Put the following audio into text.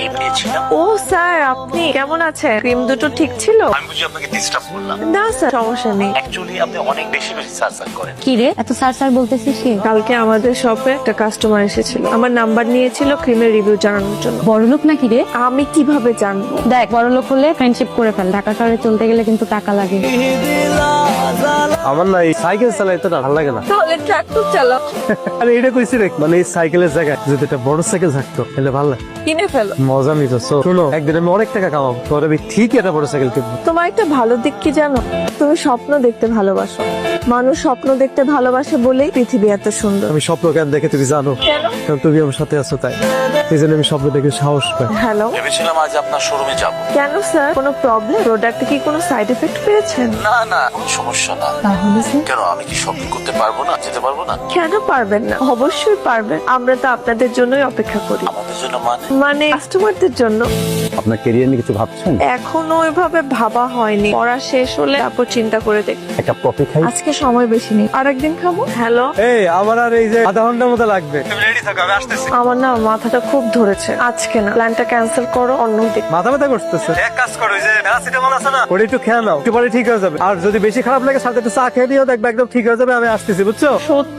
Cream নিয়েছিলাম। ও sir, আপনি কেমন আছেন? ক্রিম দুটো ঠিক ছিল? আমি বুঝি আপনাকে ডিস্টার্ব করলাম? না স্যার, সমস্যা নেই। অ্যাকচুয়ালি আপনি অনেক বেশি বেশি সার্চ করেন। কি রে এত স্যার স্যার বলতেছিস কি? কালকে আমাদের শপে একটা কাস্টমার এসেছিল, আমার নাম্বার নিয়েছিল ক্রিমের রিভিউ জানানোর জন্য। বড়লোক নাকি রে? আমি কিভাবে জানবো? দেখ, বড়লোক হলে ফ্রেন্ডশিপ করে ফেল। ঢাকা শহরে চলতে গেলে কিন্তু টাকা লাগে। আমার না এই সাইকেল চালাইতে না ভালো লাগে না। তাহলে ট্রাক্টর চালাও। আরে এটা কইছি রে, মানে এই সাইকেলের জায়গায় যদি একটা বড় সাইকেল থাকতো তাহলে ভালো লাগে। কিনে ফেলো। মজা নিত। শোনো, একদিন আমি অনেক টাকা কামাবো, তোর আমি ঠিক একটা বড় সাইকেল কিনবো। তোমার একটা ভালো দিক কি জানো? তুমি স্বপ্ন দেখতে ভালোবাসো। মানুষ স্বপ্ন দেখতে ভালোবাসে বলেই পৃথিবী এত সুন্দর। আমি স্বপ্ন কেন দেখে তুমি জানো? কেন? কারণ তুমি আমার সাথে আছো তাই। এই জন্য আমি স্বপ্ন দেখে সাহস পাই। হ্যালো, ভেবেছিলাম আজ আপনার শোরুমে যাব। কেন স্যার, কোনো প্রবলেম? প্রোডাক্টে কি কোনো সাইড এফেক্ট পেয়েছেন? না না, কোনো সমস্যা না। তাহলে স্যার কেন, আমি কি শপিং করতে পারবো না, যেতে পারবো না? কেন পারবেন না? অবশ্যই পারবেন। আমরা তো আপনাদের জন্যই অপেক্ষা করি। আমাদের জন্য মানে? মানে কাস্টমারদের জন্য। আপনার ক্যারিয়ার নিয়ে কিছু ভাবছেন? এখনো ওইভাবে ভাবা হয়নি, পড়া শেষ হলে তারপর চিন্তা করে দেখ। একটা কফি খাই। আজকে সময় বেশি নেই, আরেকদিন খাবো। হ্যালো, এই আমার আর এই যে আধা ঘন্টার মতো লাগবে, তুমি রেডি থাকো, আমি আসতেছি। আমার না মাথাটা খুব ধরেছে, আজকে না, প্ল্যানটা ক্যান্সেল করো, অন্য দিন। মাথা ব্যথা করতেছে। এক কাজ করো, ওই যে প্যারাসিটামল আছে না, ওটা একটু খেয়ে নাও, একটু পরে ঠিক হয়ে যাবে। আর যদি বেশি খারাপ লাগে সাথে একটু চা খেয়ে দিও, দেখবে একদম ঠিক হয়ে যাবে। আমি আসতেছি, বুঝছো? সত্যি